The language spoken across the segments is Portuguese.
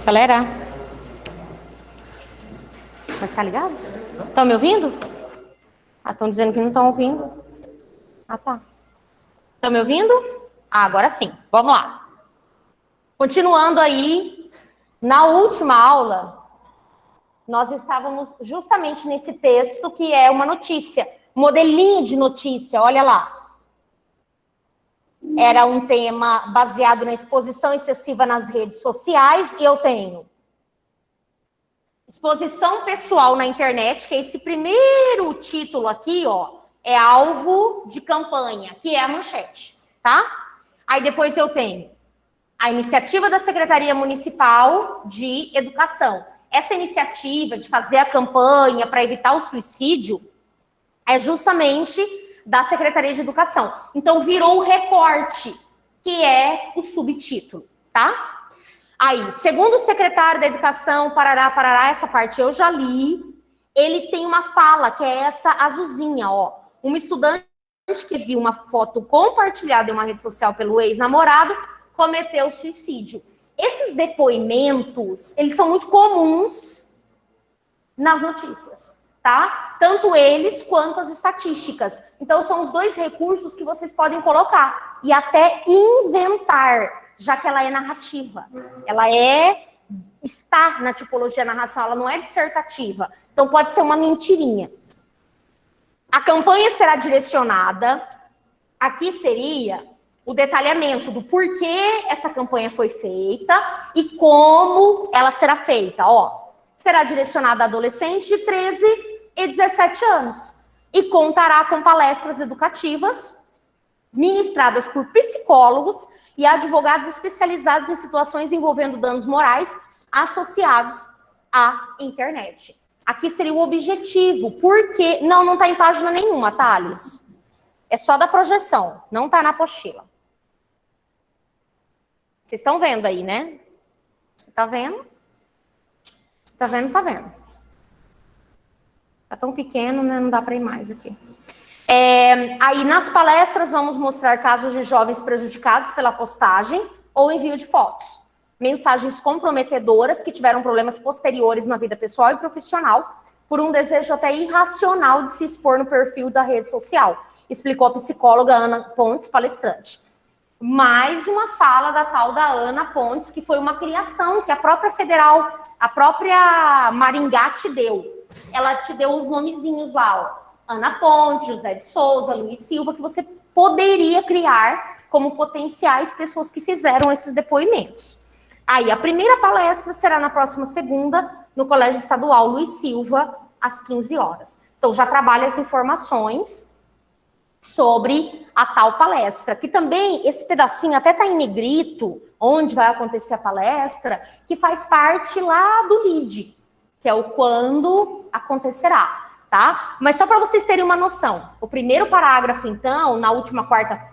Galera? Mas tá ligado? Estão me ouvindo? Ah, estão dizendo que não estão ouvindo. Ah, tá. Estão me ouvindo? Ah, agora sim. Vamos lá. Continuando aí, na última aula, nós estávamos justamente nesse texto que é uma notícia, modelinho de notícia, olha lá. Era um tema baseado na exposição excessiva nas redes sociais, e eu tenho exposição pessoal na internet, que é esse primeiro título aqui, ó, é alvo de campanha, que é a manchete, tá? Aí depois eu tenho a iniciativa da Secretaria Municipal de Educação. Essa iniciativa de fazer a campanha para evitar o suicídio é justamente da Secretaria de Educação. Então virou o recorte, que é o subtítulo, tá? Aí, segundo o secretário da Educação, parará, essa parte eu já li, ele tem uma fala, que é essa azulzinha, ó. Uma estudante que viu uma foto compartilhada em uma rede social pelo ex-namorado cometeu suicídio. Esses depoimentos, eles são muito comuns nas notícias, tá? Tanto eles quanto as estatísticas. Então, são os dois recursos que vocês podem colocar e até inventar, já que ela é narrativa. Ela está na tipologia narração, ela não é dissertativa. Então, pode ser uma mentirinha. A campanha será direcionada, aqui seria o detalhamento do porquê essa campanha foi feita e como ela será feita. Ó, será direcionada a adolescentes de 13 e 17 anos e contará com palestras educativas ministradas por psicólogos e advogados especializados em situações envolvendo danos morais associados à internet. Aqui seria o objetivo, porque... Não está em página nenhuma, Thales. É só da projeção, não está na apostila. Vocês estão vendo aí, né? Você está vendo? Você está vendo, tá vendo. Está tão pequeno, né? Não dá para ir mais aqui. Aí nas palestras vamos mostrar casos de jovens prejudicados pela postagem ou envio de fotos. Mensagens comprometedoras que tiveram problemas posteriores na vida pessoal e profissional por um desejo até irracional de se expor no perfil da rede social, explicou a psicóloga Ana Pontes, palestrante. Mais uma fala da tal da Ana Pontes, que foi uma criação que a própria federal, a própria Maringá te deu. Ela te deu os nomezinhos lá, ó. Ana Ponte, José de Souza, Luiz Silva, que você poderia criar como potenciais pessoas que fizeram esses depoimentos. Aí, a primeira palestra será na próxima segunda, no Colégio Estadual Luiz Silva, às 15 horas. Então, já trabalha as informações sobre a tal palestra, que também, esse pedacinho até está em negrito, onde vai acontecer a palestra, que faz parte lá do LID, que é o quando acontecerá. Tá? Mas só para vocês terem uma noção, o primeiro parágrafo, então, na última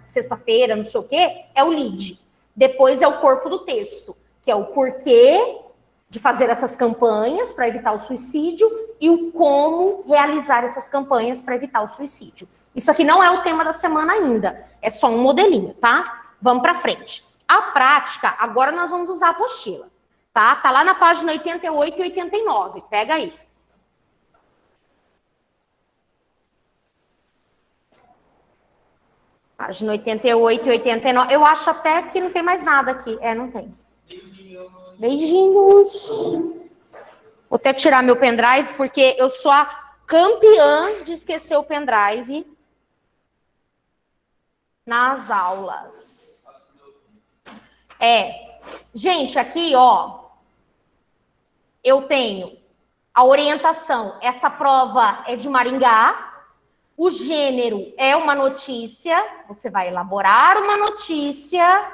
sexta-feira, não sei o quê, é o lead. Depois é o corpo do texto, que é o porquê de fazer essas campanhas para evitar o suicídio e o como realizar essas campanhas para evitar o suicídio. Isso aqui não é o tema da semana ainda, é só um modelinho, tá? Vamos para frente. A prática, agora nós vamos usar a apostila, tá? Tá lá na página 88 e 89, pega aí. Página 88 e 89. Eu acho até que não tem mais nada aqui. Não tem. Beijinhos. Beijinhos. Vou até tirar meu pendrive, porque eu sou a campeã de esquecer o pendrive nas aulas. Gente, aqui, ó, eu tenho a orientação. Essa prova é de Maringá. O gênero é uma notícia, você vai elaborar uma notícia.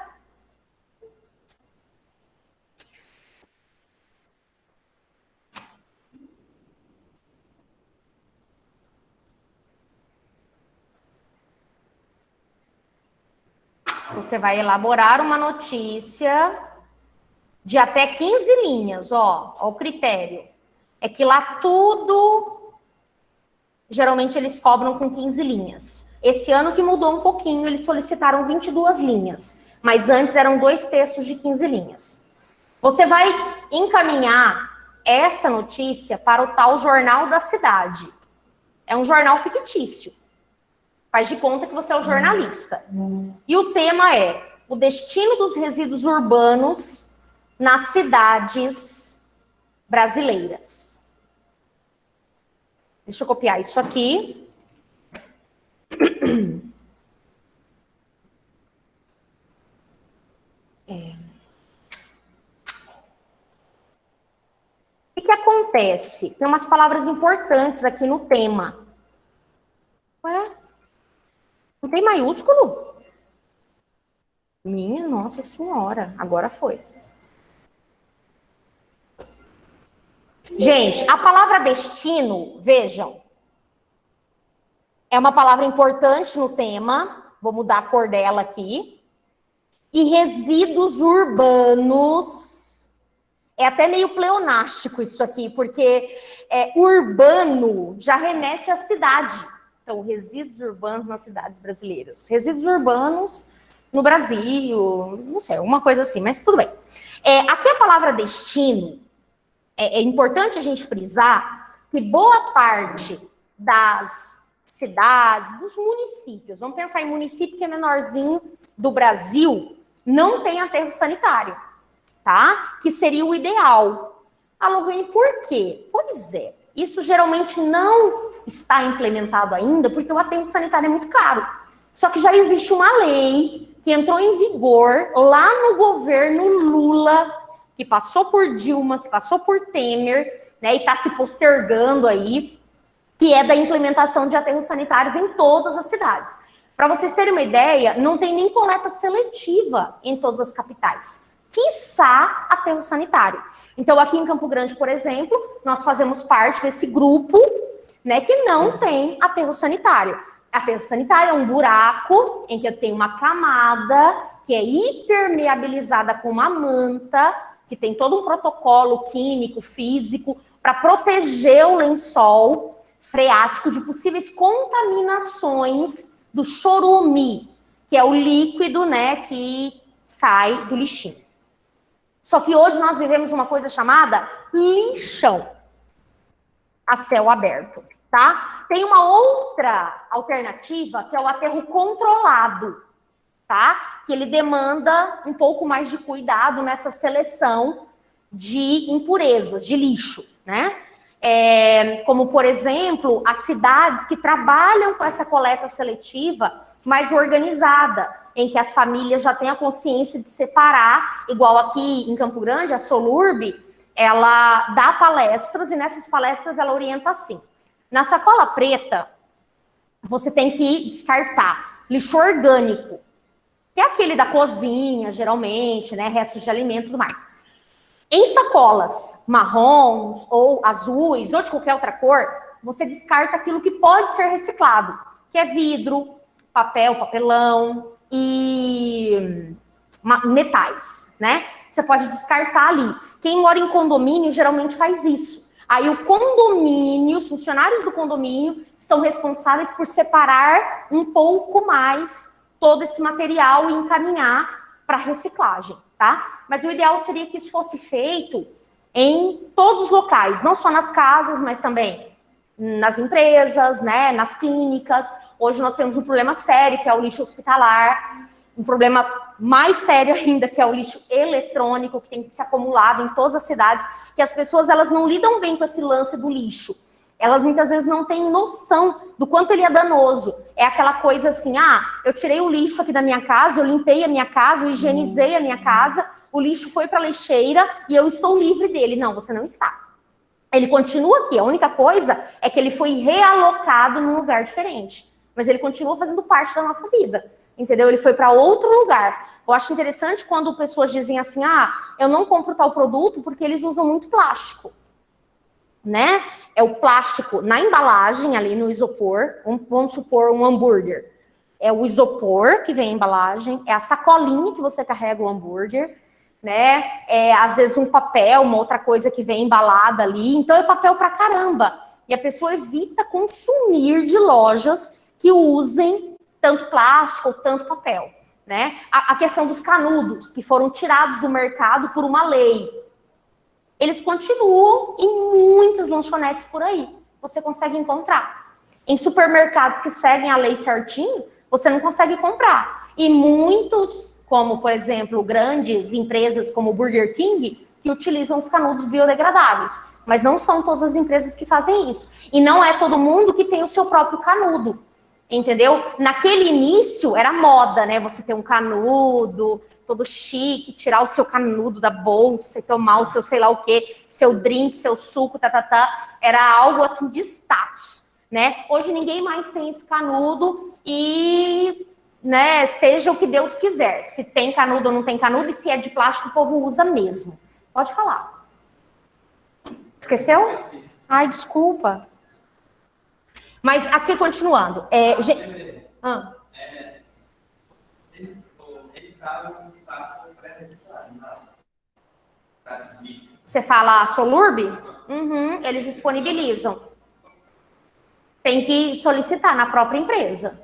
Você vai elaborar uma notícia de até 15 linhas, ó o critério. É que lá tudo... Geralmente eles cobram com 15 linhas. Esse ano que mudou um pouquinho, eles solicitaram 22 linhas. Mas antes eram 2 textos de 15 linhas. Você vai encaminhar essa notícia para o tal Jornal da Cidade. É um jornal fictício. Faz de conta que você é o jornalista. E o tema é o destino dos resíduos urbanos nas cidades brasileiras. Deixa eu copiar isso aqui. O que acontece? Tem umas palavras importantes aqui no tema. Ué? Não tem maiúsculo? Minha Nossa Senhora, agora foi. Gente, a palavra destino, vejam, é uma palavra importante no tema. Vou mudar a cor dela aqui. E resíduos urbanos. É até meio pleonástico isso aqui, porque urbano já remete à cidade. Então, resíduos urbanos nas cidades brasileiras. Resíduos urbanos no Brasil, não sei, alguma coisa assim, mas tudo bem. Aqui a palavra destino, é importante a gente frisar que boa parte das cidades, dos municípios, vamos pensar em município que é menorzinho do Brasil, não tem aterro sanitário, tá? Que seria o ideal. A Lohane, por quê? Pois é, isso geralmente não está implementado ainda porque o aterro sanitário é muito caro. Só que já existe uma lei que entrou em vigor lá no governo Lula, que passou por Dilma, que passou por Temer, né, e está se postergando aí, que é da implementação de aterros sanitários em todas as cidades. Para vocês terem uma ideia, não tem nem coleta seletiva em todas as capitais. Quiçá aterro sanitário. Então, aqui em Campo Grande, por exemplo, nós fazemos parte desse grupo, né, que não tem aterro sanitário. Aterro sanitário é um buraco em que eu tenho uma camada que é hipermeabilizada com uma manta, que tem todo um protocolo químico, físico, para proteger o lençol freático de possíveis contaminações do chorume, que é o líquido, né, que sai do lixinho. Só que hoje nós vivemos uma coisa chamada lixão a céu aberto, tá? Tem uma outra alternativa, que é o aterro controlado, tá? Que ele demanda um pouco mais de cuidado nessa seleção de impurezas, de lixo, né? Como, por exemplo, as cidades que trabalham com essa coleta seletiva mais organizada, em que as famílias já têm a consciência de separar, igual aqui em Campo Grande, a Solurb, ela dá palestras e nessas palestras ela orienta assim. Na sacola preta, você tem que descartar lixo orgânico, que é aquele da cozinha, geralmente, né, restos de alimento e tudo mais. Em sacolas marrons ou azuis ou de qualquer outra cor, você descarta aquilo que pode ser reciclado, que é vidro, papel, papelão e metais, né? Você pode descartar ali. Quem mora em condomínio geralmente faz isso. Aí o condomínio, os funcionários do condomínio são responsáveis por separar um pouco mais todo esse material e encaminhar para reciclagem, tá? Mas o ideal seria que isso fosse feito em todos os locais, não só nas casas, mas também nas empresas, né, nas clínicas. Hoje nós temos um problema sério, que é o lixo hospitalar, um problema mais sério ainda, que é o lixo eletrônico, que tem que ser acumulado em todas as cidades, que as pessoas elas não lidam bem com esse lance do lixo. Elas muitas vezes não têm noção do quanto ele é danoso. É aquela coisa assim, eu tirei o lixo aqui da minha casa, eu limpei a minha casa, eu higienizei a minha casa, o lixo foi para a lixeira e eu estou livre dele. Não, você não está. Ele continua aqui, a única coisa é que ele foi realocado num lugar diferente. Mas ele continua fazendo parte da nossa vida. Entendeu? Ele foi para outro lugar. Eu acho interessante quando pessoas dizem assim, eu não compro tal produto porque eles usam muito plástico. Né? É o plástico na embalagem, ali no isopor, vamos supor um hambúrguer. É o isopor que vem a embalagem, é a sacolinha que você carrega o hambúrguer, né? Às vezes um papel, uma outra coisa que vem embalada ali, então é papel pra caramba. E a pessoa evita consumir de lojas que usem tanto plástico ou tanto papel. né? A questão dos canudos, que foram tirados do mercado por uma lei. Eles continuam em muitas lanchonetes por aí. Você consegue encontrar. Em supermercados que seguem a lei certinho, você não consegue comprar. E muitos, como, por exemplo, grandes empresas como o Burger King, que utilizam os canudos biodegradáveis. Mas não são todas as empresas que fazem isso. E não é todo mundo que tem o seu próprio canudo. Entendeu? Naquele início era moda, né? Você ter um canudo, todo chique, tirar o seu canudo da bolsa e tomar o seu sei lá o quê, seu drink, seu suco, era algo assim de status, né? Hoje ninguém mais tem esse canudo e, né, seja o que Deus quiser. Se tem canudo ou não tem canudo, e se é de plástico, o povo usa mesmo. Pode falar. Esqueceu? Ai, desculpa. Mas aqui, continuando. Você fala Solurb? Uhum, eles disponibilizam. Tem que solicitar na própria empresa.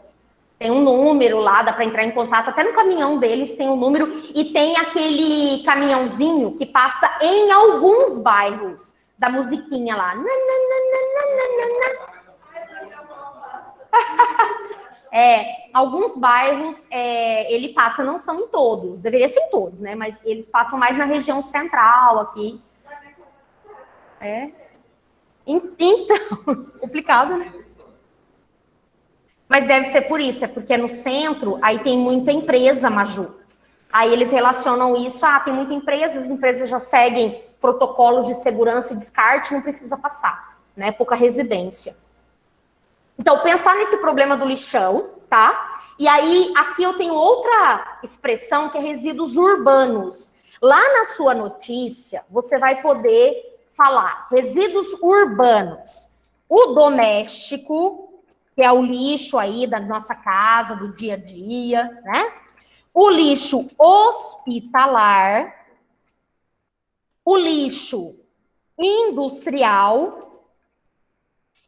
Tem um número lá, dá para entrar em contato. Até no caminhão deles tem um número. E tem aquele caminhãozinho que passa em alguns bairros da musiquinha lá. Alguns bairros ele passa, não são em todos, deveria ser em todos, né? Mas eles passam mais na região central aqui. Então, complicado, né? Mas deve ser por isso, é porque no centro, aí tem muita empresa, Maju. Aí eles relacionam isso, tem muita empresa, as empresas já seguem protocolos de segurança e descarte, não precisa passar, né? Pouca residência. Então, pensar nesse problema do lixão, tá? E aí, aqui eu tenho outra expressão que é resíduos urbanos. Lá na sua notícia, você vai poder falar resíduos urbanos. O doméstico, que é o lixo aí da nossa casa, do dia a dia, né? O lixo hospitalar, o lixo industrial.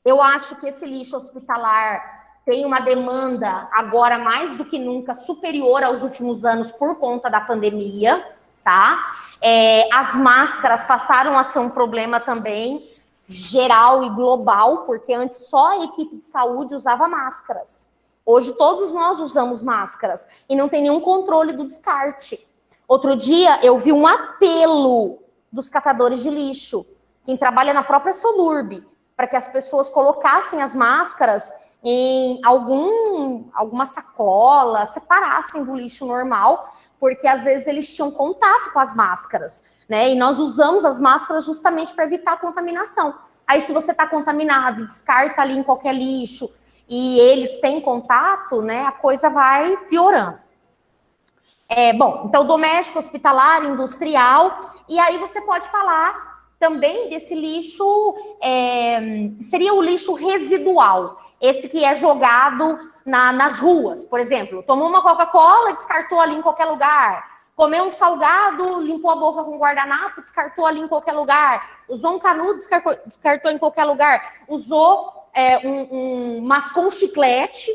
Eu acho que esse lixo hospitalar tem uma demanda agora mais do que nunca superior aos últimos anos por conta da pandemia, tá? As máscaras passaram a ser um problema também geral e global, porque antes só a equipe de saúde usava máscaras. Hoje todos nós usamos máscaras e não tem nenhum controle do descarte. Outro dia eu vi um apelo dos catadores de lixo, quem trabalha na própria Solurb, para que as pessoas colocassem as máscaras em alguma sacola, separassem do lixo normal, porque às vezes eles tinham contato com as máscaras, né? E nós usamos as máscaras justamente para evitar a contaminação. Aí se você está contaminado, descarta ali em qualquer lixo e eles têm contato, né? A coisa vai piorando. Bom, então doméstico, hospitalar, industrial, e aí você pode falar também desse lixo, seria o lixo residual, esse que é jogado nas ruas, por exemplo, tomou uma Coca-Cola, descartou ali em qualquer lugar, comeu um salgado, limpou a boca com guardanapo, descartou ali em qualquer lugar, usou um canudo, descartou em qualquer lugar, usou mascou um chiclete,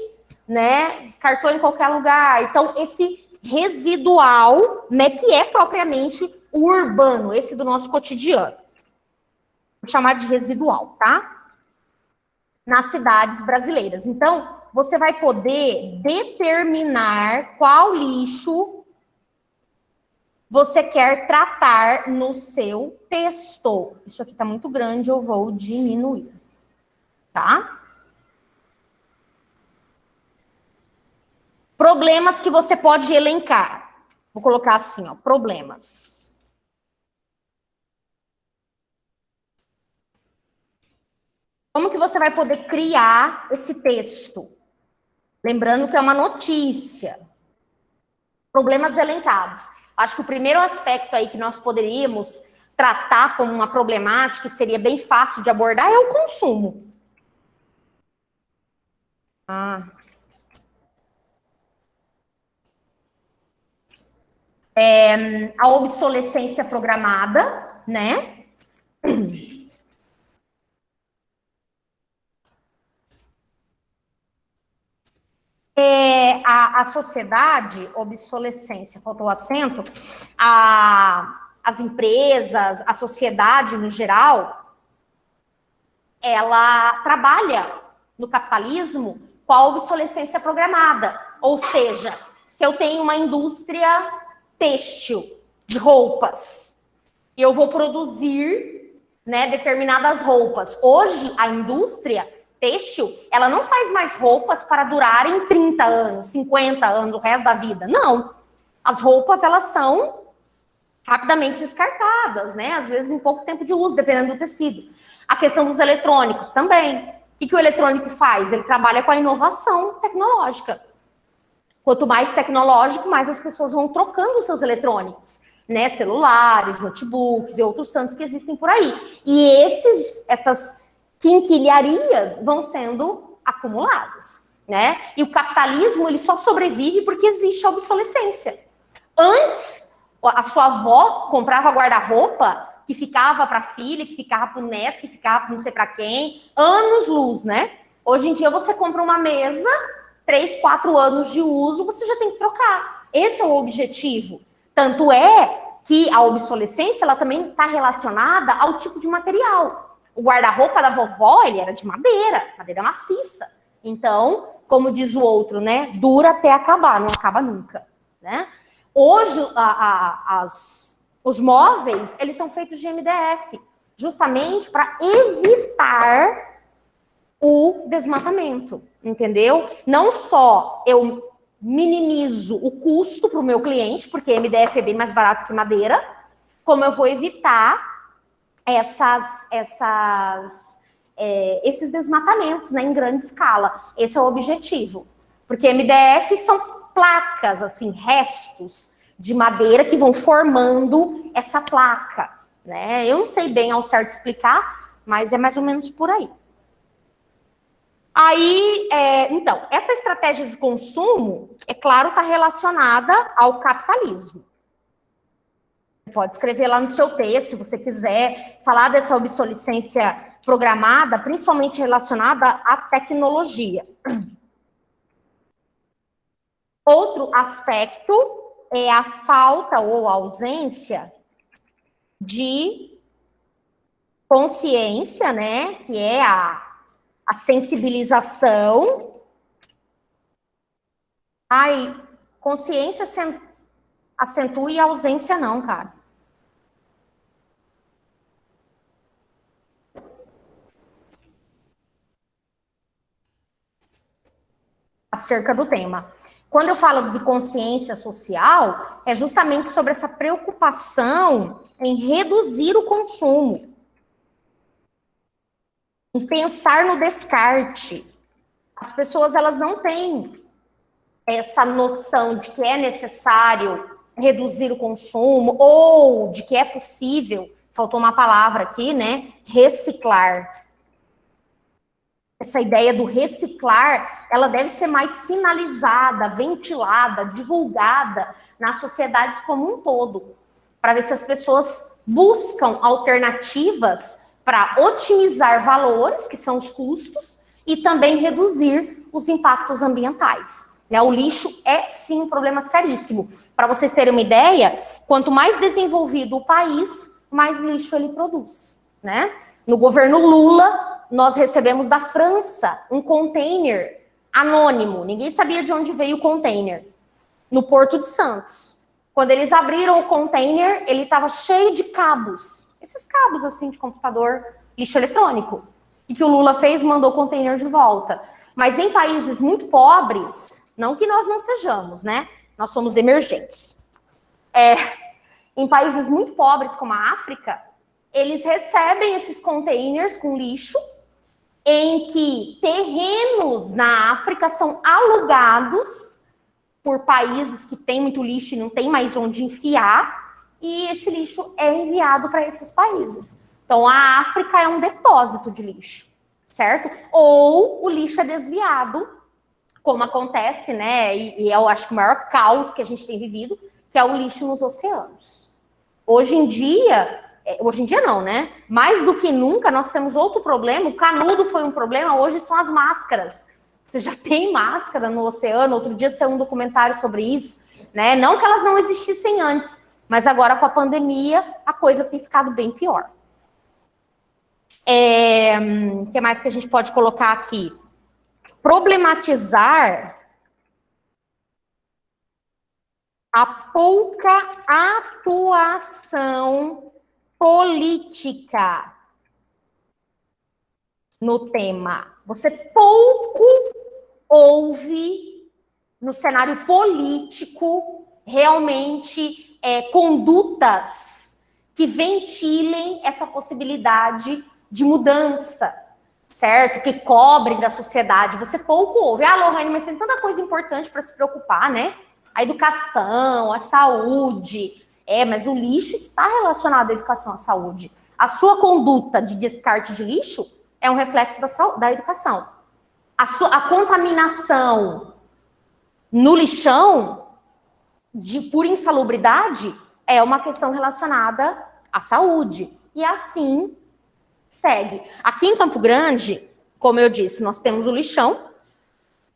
né, descartou em qualquer lugar. Então, esse residual, né, que é propriamente o urbano, esse do nosso cotidiano. Vou chamar de residual, tá? Nas cidades brasileiras. Então, você vai poder determinar qual lixo você quer tratar no seu texto. Isso aqui tá muito grande, eu vou diminuir, tá? Problemas que você pode elencar. Vou colocar assim, ó, problemas. Como que você vai poder criar esse texto? Lembrando que é uma notícia. Problemas elencados. Acho que o primeiro aspecto aí que nós poderíamos tratar como uma problemática, que seria bem fácil de abordar, é o consumo. A obsolescência programada, né? A sociedade, obsolescência, faltou o acento, as empresas, a sociedade no geral, ela trabalha no capitalismo com a obsolescência programada. Ou seja, se eu tenho uma indústria têxtil de roupas, eu vou produzir, né, determinadas roupas. Hoje, a indústria têxtil, ela não faz mais roupas para durarem 30 anos, 50 anos, o resto da vida. Não. As roupas, elas são rapidamente descartadas, né? Às vezes em pouco tempo de uso, dependendo do tecido. A questão dos eletrônicos também. O que o eletrônico faz? Ele trabalha com a inovação tecnológica. Quanto mais tecnológico, mais as pessoas vão trocando os seus eletrônicos, né? Celulares, notebooks e outros tantos que existem por aí. E essas quinquilharias vão sendo acumuladas, né? E o capitalismo, ele só sobrevive porque existe a obsolescência. Antes, a sua avó comprava guarda-roupa que ficava para a filha, que ficava para o neto, que ficava para não sei para quem, anos-luz, né? Hoje em dia você compra uma mesa, 3, 4 anos de uso, você já tem que trocar. Esse é o objetivo. Tanto é que a obsolescência, ela também está relacionada ao tipo de material. O guarda-roupa da vovó, ele era de madeira maciça. Então, como diz o outro, né? Dura até acabar, não acaba nunca, né? Hoje, os móveis, eles são feitos de MDF, justamente para evitar o desmatamento, entendeu? Não só eu minimizo o custo para o meu cliente, porque MDF é bem mais barato que madeira, como eu vou evitar esses desmatamentos, né, em grande escala. Esse é o objetivo. Porque MDF são placas, assim, restos de madeira que vão formando essa placa, né? Eu não sei bem ao certo explicar, mas é mais ou menos por aí. Aí, então, essa estratégia de consumo, é claro, está relacionada ao capitalismo. Pode escrever lá no seu texto, se você quiser, falar dessa obsolescência programada, principalmente relacionada à tecnologia. Outro aspecto é a falta ou ausência de consciência, né, que é a sensibilização. Ai, consciência acentua e ausência não, cara. Acerca do tema. Quando eu falo de consciência social, é justamente sobre essa preocupação em reduzir o consumo, em pensar no descarte. As pessoas, elas não têm essa noção de que é necessário reduzir o consumo ou de que é possível, faltou uma palavra aqui, né? Reciclar. Essa ideia do reciclar, ela deve ser mais sinalizada, ventilada, divulgada nas sociedades como um todo, para ver se as pessoas buscam alternativas para otimizar valores, que são os custos, e também reduzir os impactos ambientais. O lixo é, sim, um problema seríssimo. Para vocês terem uma ideia, quanto mais desenvolvido o país, mais lixo ele produz, né? No governo Lula, nós recebemos da França um container anônimo. Ninguém sabia de onde veio o container. No Porto de Santos. Quando eles abriram o container, ele estava cheio de cabos. Esses cabos, assim, de computador, lixo eletrônico. O que o Lula fez? Mandou o container de volta. Mas em países muito pobres, não que nós não sejamos, né? Nós somos emergentes. Em países muito pobres, como a África, eles recebem esses containers com lixo, em que terrenos na África são alugados por países que têm muito lixo e não tem mais onde enfiar, e esse lixo é enviado para esses países. Então, a África é um depósito de lixo, certo? Ou o lixo é desviado, como acontece, né? E eu acho que o maior caos que a gente tem vivido, que é o lixo nos oceanos. Hoje em dia não, né? Mais do que nunca, nós temos outro problema. O canudo foi um problema, hoje são as máscaras. você já tem máscara no oceano. Outro dia saiu um documentário sobre isso, né? Não que elas não existissem antes, mas agora com a pandemia a coisa tem ficado bem pior. O que mais que a gente pode colocar aqui? Problematizar a pouca atuação política no tema. Você pouco ouve no cenário político realmente condutas que ventilem essa possibilidade de mudança, certo? Que cobrem da sociedade. Você pouco ouve. Ah, Lohane, mas tem tanta coisa importante para se preocupar, né? A educação, a saúde. Mas o lixo está relacionado à educação, à saúde. A sua conduta de descarte de lixo é um reflexo da educação. A contaminação no lixão, por insalubridade, é uma questão relacionada à saúde. E assim segue. Aqui em Campo Grande, como eu disse, nós temos o lixão.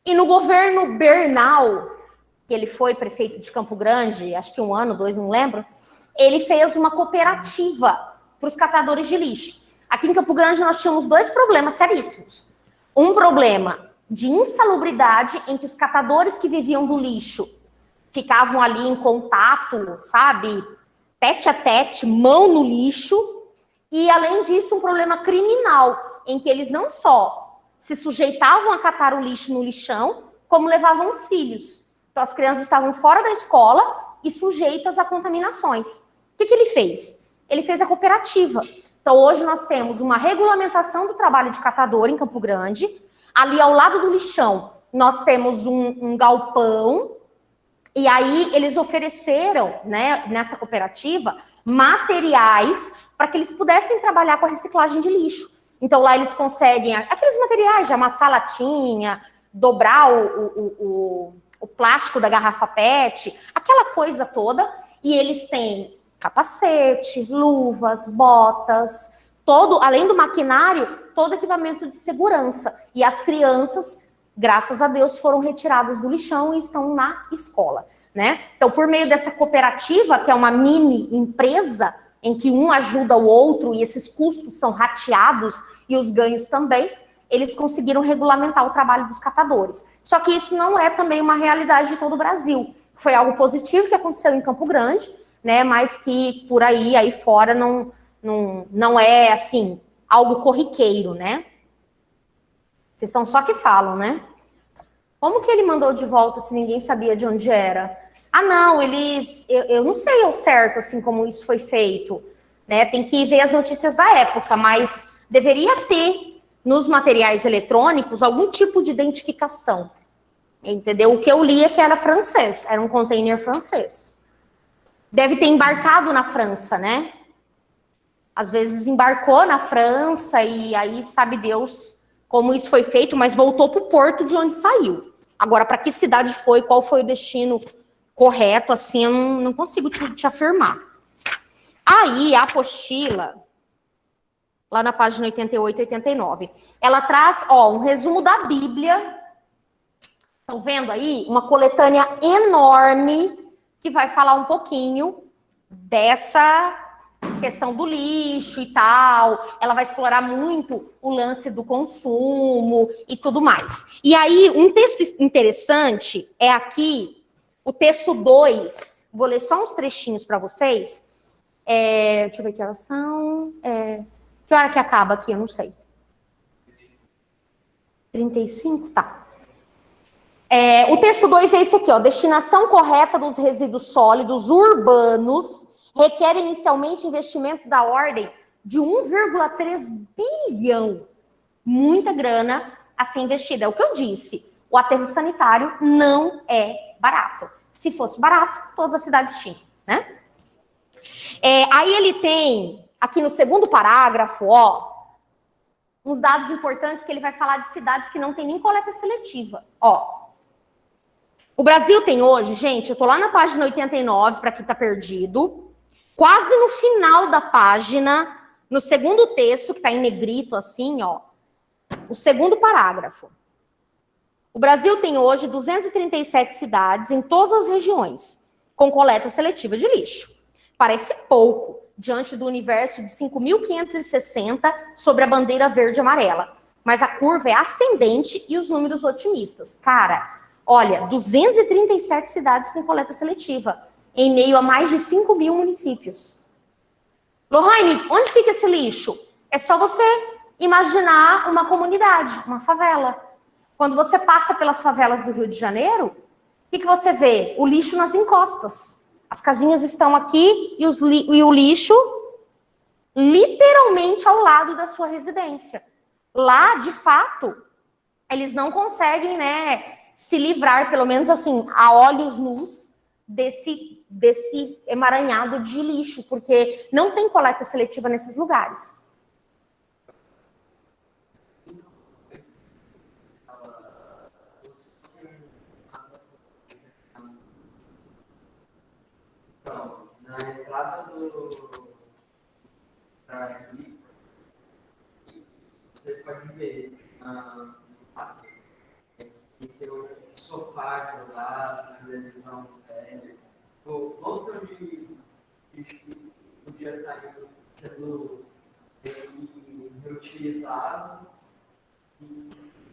E no governo Bernal, que ele foi prefeito de Campo Grande, acho que 1 ano, 2, não lembro, ele fez uma cooperativa para os catadores de lixo. Aqui em Campo Grande nós tínhamos 2 problemas seríssimos. Um problema de insalubridade, em que os catadores que viviam do lixo ficavam ali em contato, sabe, tete a tete, mão no lixo. E, além disso, um problema criminal, em que eles não só se sujeitavam a catar o lixo no lixão, como levavam os filhos. Então, as crianças estavam fora da escola e sujeitas a contaminações. O que ele fez? Ele fez a cooperativa. Então, hoje nós temos uma regulamentação do trabalho de catador em Campo Grande. Ali, ao lado do lixão, nós temos um galpão. E aí, eles ofereceram, né, nessa cooperativa, materiais para que eles pudessem trabalhar com a reciclagem de lixo. Então, lá eles conseguem aqueles materiais de amassar latinha, dobrar o plástico da garrafa PET, aquela coisa toda. E eles têm capacete, luvas, botas, além do maquinário, todo equipamento de segurança. E as crianças, graças a Deus, foram retiradas do lixão e estão na escola, né? Então, por meio dessa cooperativa, que é uma mini empresa, em que um ajuda o outro e esses custos são rateados e os ganhos também, eles conseguiram regulamentar o trabalho dos catadores. Só que isso não é também uma realidade de todo o Brasil. Foi algo positivo que aconteceu em Campo Grande, né? Mas que por aí fora não é, assim, algo corriqueiro, né? Vocês estão só que falam, né? Como que ele mandou de volta se ninguém sabia de onde era? Ah, não, eu não sei ao certo, assim, como isso foi feito, né? Tem que ver as notícias da época, mas deveria ter nos materiais eletrônicos algum tipo de identificação, entendeu? O que eu li é que era francês, era um container francês. Deve ter embarcado na França, né? Às vezes embarcou na França e aí sabe Deus como isso foi feito, mas voltou para o porto de onde saiu. Agora, para que cidade foi, qual foi o destino correto, assim, eu não consigo te afirmar. Aí, a apostila, lá na página 88 e 89, ela traz, um resumo da Bíblia. Estão vendo aí? Uma coletânea enorme que vai falar um pouquinho dessa questão do lixo e tal. Ela vai explorar muito o lance do consumo e tudo mais. E aí, um texto interessante é aqui, o texto 2. Vou ler só uns trechinhos para vocês. Deixa eu ver que horas são. Que hora que acaba aqui? Eu não sei. 35? Tá. O texto 2 é esse aqui, ó. Destinação correta dos resíduos sólidos urbanos requer inicialmente investimento da ordem de 1,3 bilhão. Muita grana a ser investida. É o que eu disse. O aterro sanitário não é barato. Se fosse barato, todas as cidades tinham, né? Aí ele tem, aqui no segundo parágrafo, uns dados importantes que ele vai falar de cidades que não tem nem coleta seletiva. O Brasil tem hoje, gente, eu tô lá na página 89, para quem tá perdido, quase no final da página, no segundo texto, que tá em negrito assim, o segundo parágrafo. O Brasil tem hoje 237 cidades em todas as regiões, com coleta seletiva de lixo. Parece pouco, diante do universo de 5.560 sobre a bandeira verde e amarela. Mas a curva é ascendente e os números otimistas. Cara, olha, 237 cidades com coleta seletiva, em meio a mais de 5.000 municípios. Lohane, onde fica esse lixo? É só você imaginar uma comunidade, uma favela. Quando você passa pelas favelas do Rio de Janeiro, o que você vê? O lixo nas encostas. As casinhas estão aqui e o lixo literalmente ao lado da sua residência. Lá, de fato, eles não conseguem, né, se livrar, pelo menos assim, a olhos nus, desse emaranhado de lixo, porque não tem coleta seletiva nesses lugares. Então, na entrada você pode ver que tem um sofá de lado, televisão velha. Outro de podia estar sendo reutilizado e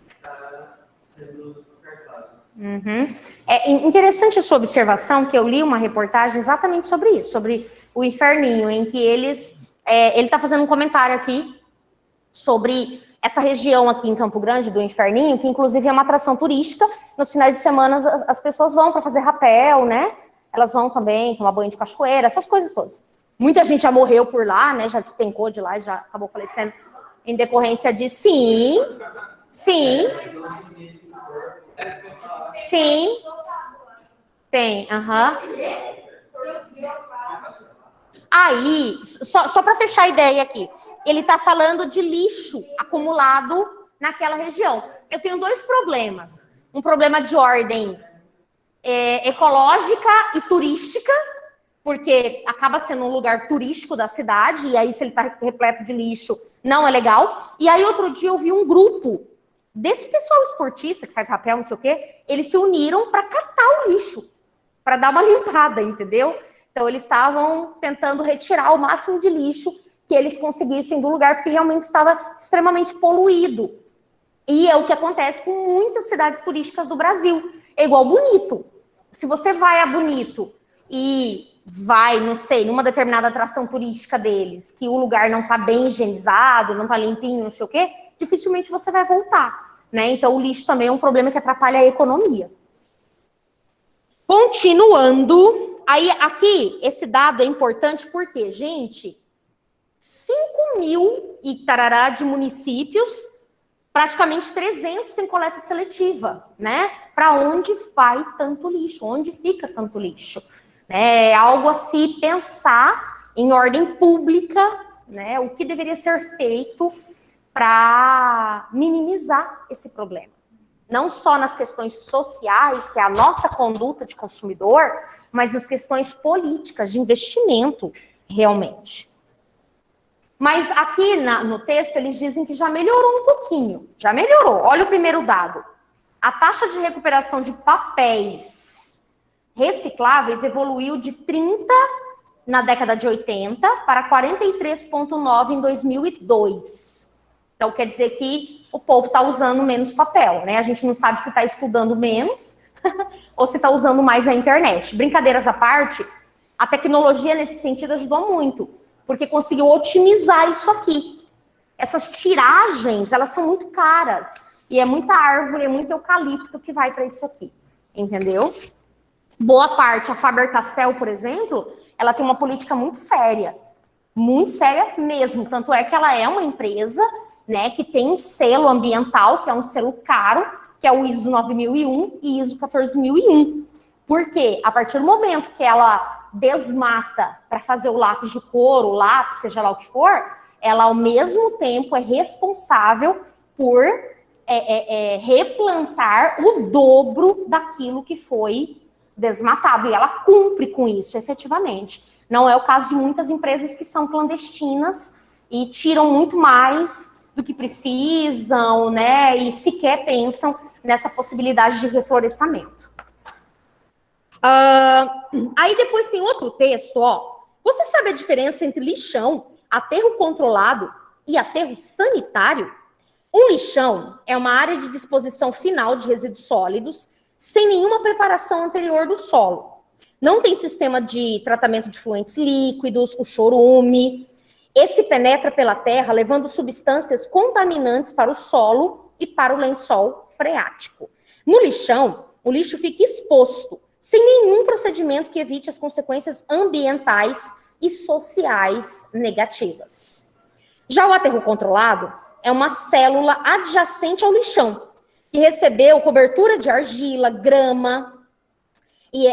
está sendo descartado. Uhum. É interessante a sua observação, que eu li uma reportagem exatamente sobre isso, sobre o Inferninho, em que ele está fazendo um comentário aqui sobre essa região aqui em Campo Grande do Inferninho, que inclusive é uma atração turística. Nos finais de semana as pessoas vão para fazer rapel, né? Elas vão também tomar banho de cachoeira, essas coisas todas. Muita gente já morreu por lá, né? Já despencou de lá e já acabou falecendo em decorrência de sim. Sim. Tem, aham. Aí, só para fechar a ideia aqui, ele está falando de lixo acumulado naquela região. Eu tenho dois problemas. Um problema de ordem ecológica e turística, porque acaba sendo um lugar turístico da cidade, e aí se ele está repleto de lixo, não é legal. E aí outro dia eu vi um grupo desse pessoal esportista que faz rapel, não sei o quê, eles se uniram para catar o lixo, para dar uma limpada, entendeu? Então eles estavam tentando retirar o máximo de lixo que eles conseguissem do lugar, porque realmente estava extremamente poluído. E é o que acontece com muitas cidades turísticas do Brasil. É igual Bonito. Se você vai a Bonito e vai, não sei, numa determinada atração turística deles, que o lugar não está bem higienizado, não está limpinho, não sei o quê, dificilmente você vai voltar, né? Então o lixo também é um problema que atrapalha a economia. Continuando, aí aqui esse dado é importante porque, gente, 5.000 e tarará de municípios, praticamente 300 tem coleta seletiva, né? Para onde vai tanto lixo? Onde fica tanto lixo? É algo a se pensar em ordem pública, né? O que deveria ser feito para minimizar esse problema. Não só nas questões sociais, que é a nossa conduta de consumidor, mas nas questões políticas, de investimento, realmente. Mas aqui no texto eles dizem que já melhorou um pouquinho. Já melhorou. Olha o primeiro dado. A taxa de recuperação de papéis recicláveis evoluiu de 30 na década de 80 para 43,9 em 2002. Então quer dizer que o povo está usando menos papel, né? A gente não sabe se está estudando menos ou se está usando mais a internet. Brincadeiras à parte, a tecnologia nesse sentido ajudou muito, porque conseguiu otimizar isso aqui. Essas tiragens, elas são muito caras. E é muita árvore, é muito eucalipto que vai para isso aqui. Entendeu? Boa parte, a Faber-Castell, por exemplo, ela tem uma política muito séria mesmo. Tanto é que ela é uma empresa, né, que tem um selo ambiental, que é um selo caro, que é o ISO 9001 e ISO 14001. Porque a partir do momento que ela desmata para fazer o lápis de couro, o lápis, seja lá o que for, ela ao mesmo tempo é responsável por replantar o dobro daquilo que foi desmatado. E ela cumpre com isso, efetivamente. Não é o caso de muitas empresas que são clandestinas e tiram muito mais do que precisam, né? E sequer pensam nessa possibilidade de reflorestamento. Aí depois tem outro texto, ó. Você sabe a diferença entre lixão, aterro controlado e aterro sanitário? Um lixão é uma área de disposição final de resíduos sólidos sem nenhuma preparação anterior do solo. Não tem sistema de tratamento de fluentes líquidos, o chorume. Esse penetra pela terra, levando substâncias contaminantes para o solo e para o lençol freático. No lixão, o lixo fica exposto, sem nenhum procedimento que evite as consequências ambientais e sociais negativas. Já o aterro controlado é uma célula adjacente ao lixão, que recebeu cobertura de argila, grama, e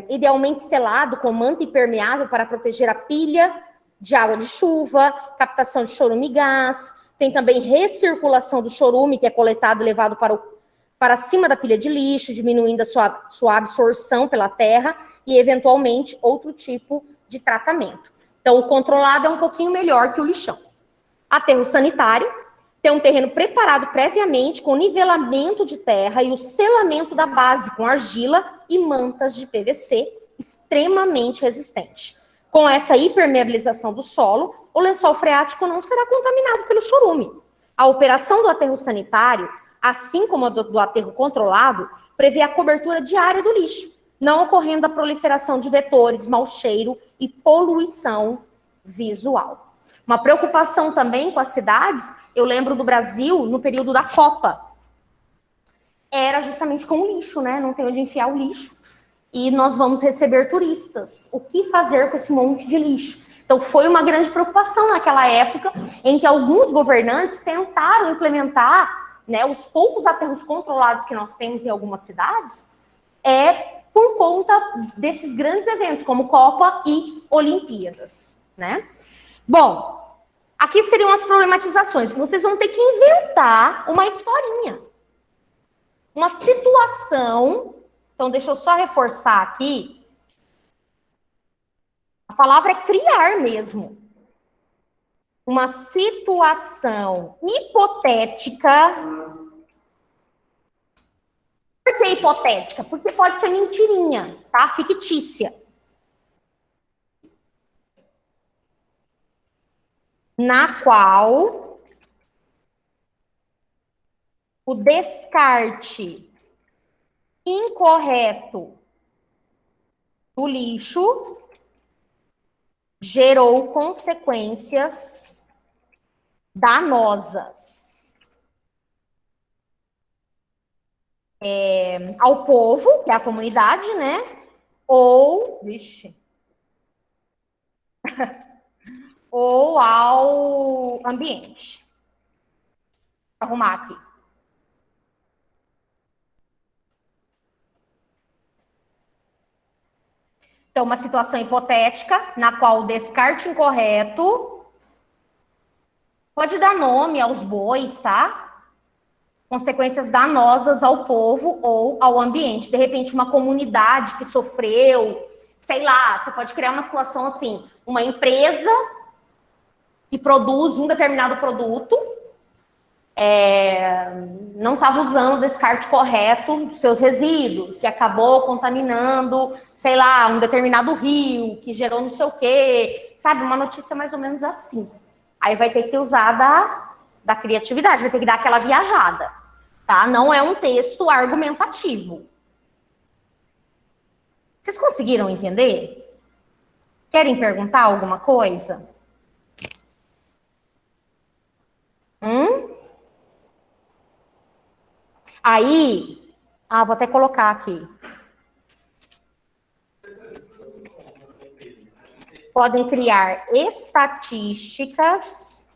idealmente selado com manta impermeável para proteger a pilha de água de chuva, captação de chorume e gás. Tem também recirculação do chorume, que é coletado e levado para cima da pilha de lixo, diminuindo a sua absorção pela terra e, eventualmente, outro tipo de tratamento. Então, o controlado é um pouquinho melhor que o lixão. Aterro sanitário tem um terreno preparado previamente com nivelamento de terra e o selamento da base com argila e mantas de PVC extremamente resistente. Com essa hipermeabilização do solo, o lençol freático não será contaminado pelo chorume. A operação do aterro sanitário, assim como a do aterro controlado, prevê a cobertura diária do lixo, não ocorrendo a proliferação de vetores, mau cheiro e poluição visual. Uma preocupação também com as cidades, eu lembro do Brasil, no período da Copa, era justamente com o lixo, né? Não tem onde enfiar o lixo. E nós vamos receber turistas. O que fazer com esse monte de lixo? Então, foi uma grande preocupação naquela época, em que alguns governantes tentaram implementar, né, os poucos aterros controlados que nós temos em algumas cidades, por conta desses grandes eventos, como Copa e Olimpíadas, né? Bom, aqui seriam as problematizações, que vocês vão ter que inventar uma historinha, uma situação. Então, deixa eu só reforçar aqui. A palavra é criar mesmo. Uma situação hipotética. Por que hipotética? Porque pode ser mentirinha, tá? Fictícia. Na qual o descarte incorreto do lixo gerou consequências danosas ao povo, que é a comunidade, né? Ou, ou ao ambiente. Vou arrumar aqui. Então, uma situação hipotética, na qual o descarte incorreto pode dar nome aos bois, tá? Consequências danosas ao povo ou ao ambiente. De repente, uma comunidade que sofreu, sei lá, você pode criar uma situação assim, uma empresa que produz um determinado produto, não estava usando o descarte correto dos seus resíduos, que acabou contaminando, sei lá, um determinado rio, que gerou não sei o quê, sabe? Uma notícia mais ou menos assim. Aí vai ter que usar da criatividade, vai ter que dar aquela viajada, tá? Não é um texto argumentativo. Vocês conseguiram entender? Querem perguntar alguma coisa? Aí, vou até colocar aqui. Podem criar estatísticas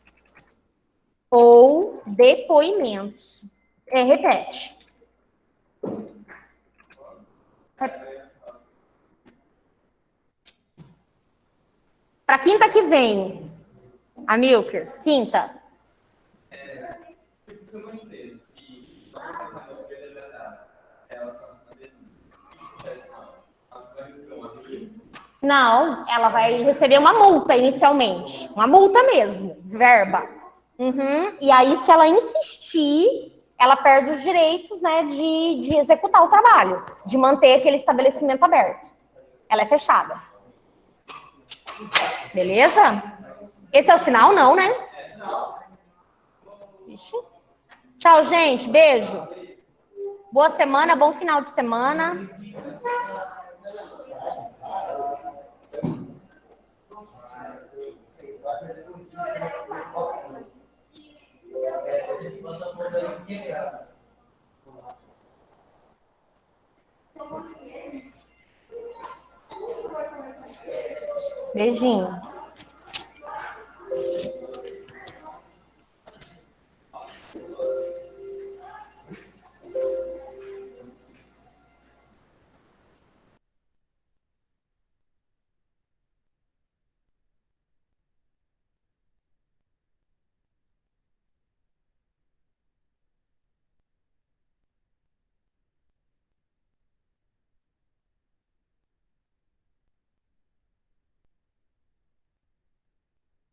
ou depoimentos. Repete. Para quinta que vem, Amilcar, quinta. Não, ela vai receber uma multa inicialmente. Uma multa mesmo, verba. E aí, se ela insistir, ela perde os direitos, né, de executar o trabalho, de manter aquele estabelecimento aberto. Ela é fechada. Beleza? Esse é o sinal? Não, né? Ixi. Tchau, gente. Beijo. Boa semana, bom final de semana. Beijinho.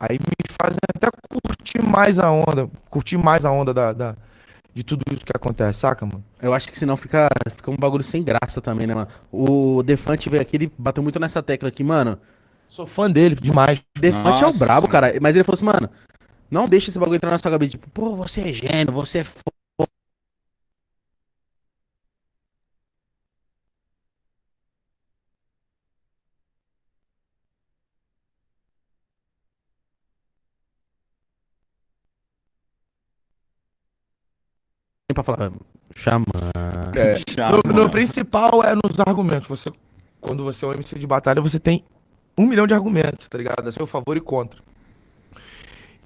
Aí me fazem até curtir mais a onda de tudo isso que acontece, saca, mano? Eu acho que senão fica um bagulho sem graça também, né, mano? O Defante veio aqui, ele bateu muito nessa tecla aqui, mano. Sou fã dele demais. Defante é o Nossa. brabo, cara. Mas ele falou assim, mano, não deixa esse bagulho entrar na sua cabeça. Tipo, pô, você é gênio, você é foda pra falar. Xamã. No principal é nos argumentos. Quando você é um MC de batalha, você tem 1 milhão de argumentos, tá ligado? A seu favor e contra.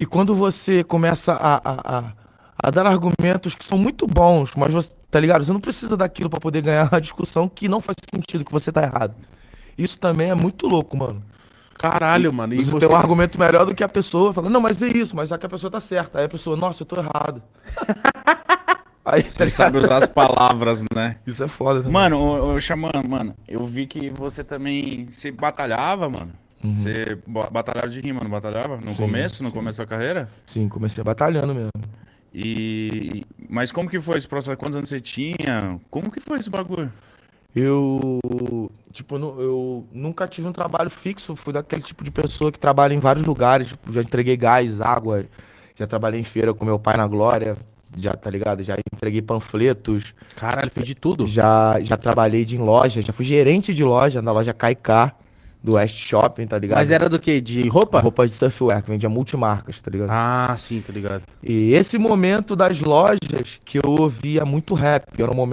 E quando você começa a dar argumentos que são muito bons, mas você, tá ligado? Você não precisa daquilo pra poder ganhar a discussão que não faz sentido, que você tá errado. Isso também é muito louco, mano. Caralho, mano. E Você você tem um argumento melhor do que a pessoa, falando, não, mas é isso, mas já que a pessoa tá certa. Aí a pessoa, nossa, eu tô errado. Aí, tá Você sabe ligado? usar as palavras, né? Isso é foda também. Mano, ô Xamã, mano, eu vi que você também se batalhava, mano. Você batalhava de rima, não batalhava? No Sim, começo, no sim. começo da carreira? Sim, comecei batalhando mesmo. Mas como que foi esse processo? Quantos anos você tinha? Como que foi esse bagulho? Eu, tipo, eu nunca tive um trabalho fixo, fui daquele tipo de pessoa que trabalha em vários lugares, tipo, já entreguei gás, água, já trabalhei em feira com meu pai na Glória, já, tá ligado? Já entreguei panfletos, Caralho, fez de tudo. já trabalhei em loja, já fui gerente de loja, na loja Kaiká, do West Shopping, tá ligado? Mas era do quê? De roupa? Roupa de surfwear, que vendia multimarcas, tá ligado? Ah, sim, tá ligado. E esse momento das lojas que eu ouvia muito rap, era um momento